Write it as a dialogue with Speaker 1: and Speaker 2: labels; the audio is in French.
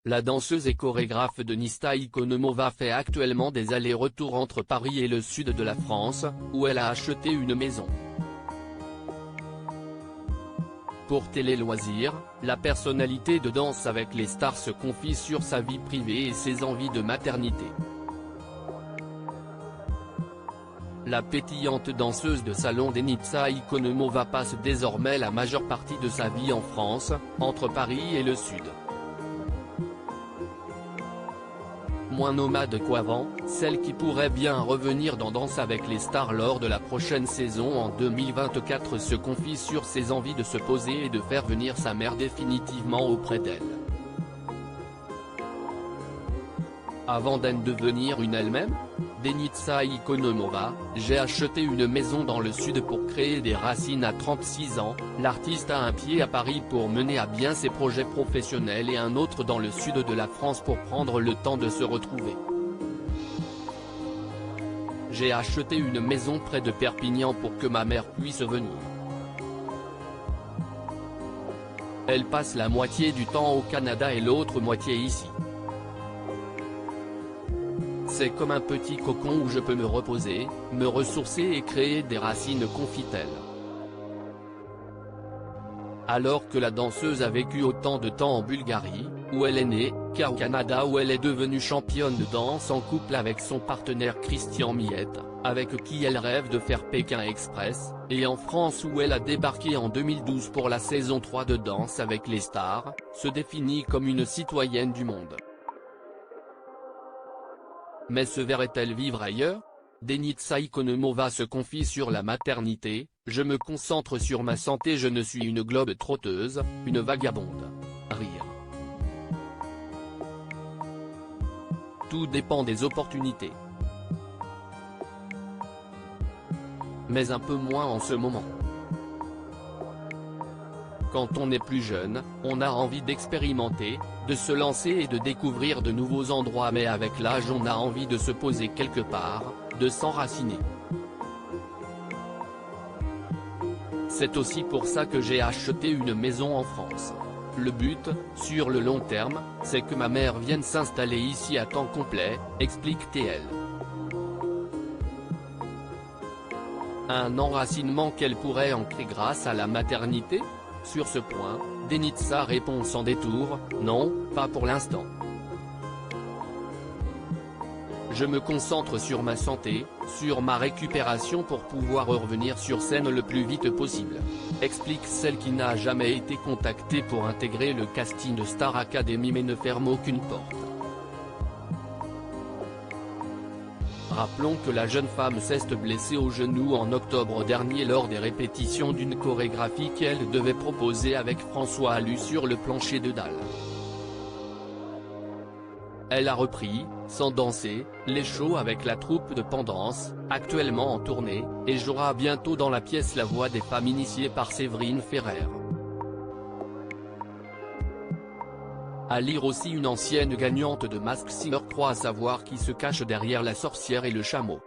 Speaker 1: La danseuse et chorégraphe Denista Ikonomova fait actuellement des allers-retours entre Paris et le sud de la France, où elle a acheté une maison. Pour Télé Loisirs, la personnalité de Danse avec les stars se confie sur sa vie privée et ses envies de maternité. La pétillante danseuse de salon Denista Ikonomova passe désormais la majeure partie de sa vie en France, entre Paris et le sud. Moins nomade qu'avant, celle qui pourrait bien revenir dans Danse avec les stars lors de la prochaine saison en 2024 se confie sur ses envies de se poser et de faire venir sa mère définitivement auprès d'elle. Avant d'en devenir une elle-même, Denista Ikonomova, j'ai acheté une maison dans le sud pour créer des racines à 36 ans, l'artiste a un pied à Paris pour mener à bien ses projets professionnels et un autre dans le sud de la France pour prendre le temps de se retrouver. J'ai acheté une maison près de Perpignan pour que ma mère puisse venir. Elle passe la moitié du temps au Canada et l'autre moitié ici. C'est comme un petit cocon où je peux me reposer, me ressourcer et créer des racines, confie-t-elle. Alors que la danseuse a vécu autant de temps en Bulgarie, où elle est née, qu'au Canada où elle est devenue championne de danse en couple avec son partenaire Christian Miette, avec qui elle rêve de faire Pékin Express, et en France où elle a débarqué en 2012 pour la saison 3 de Danse avec les stars, se définit comme une citoyenne du monde. Mais se verrait-elle vivre ailleurs? Denista Ikonomova se confie sur la maternité, je me concentre sur ma santé, je ne suis une globe-trotteuse, une vagabonde. Rire. Tout dépend des opportunités. Mais un peu moins en ce moment. Quand on est plus jeune, on a envie d'expérimenter, de se lancer et de découvrir de nouveaux endroits, mais avec l'âge on a envie de se poser quelque part, de s'enraciner. C'est aussi pour ça que j'ai acheté une maison en France. Le but, sur le long terme, c'est que ma mère vienne s'installer ici à temps complet, explique-t-elle. Un enracinement qu'elle pourrait ancrer grâce à la maternité? Sur ce point, Denista répond sans détour, non, pas pour l'instant. Je me concentre sur ma santé, sur ma récupération pour pouvoir revenir sur scène le plus vite possible, explique celle qui n'a jamais été contactée pour intégrer le casting de Star Academy mais ne ferme aucune porte. Rappelons que la jeune femme s'est blessée au genou en octobre dernier lors des répétitions d'une chorégraphie qu'elle devait proposer avec François Allu sur le plancher de Dalles. Elle a repris, sans danser, les shows avec la troupe de Pendance, actuellement en tournée, et jouera bientôt dans la pièce La Voix des femmes initiée par Séverine Ferrer. À lire aussi, une ancienne gagnante de Masked Singer croit savoir qui se cache derrière la sorcière et le chameau.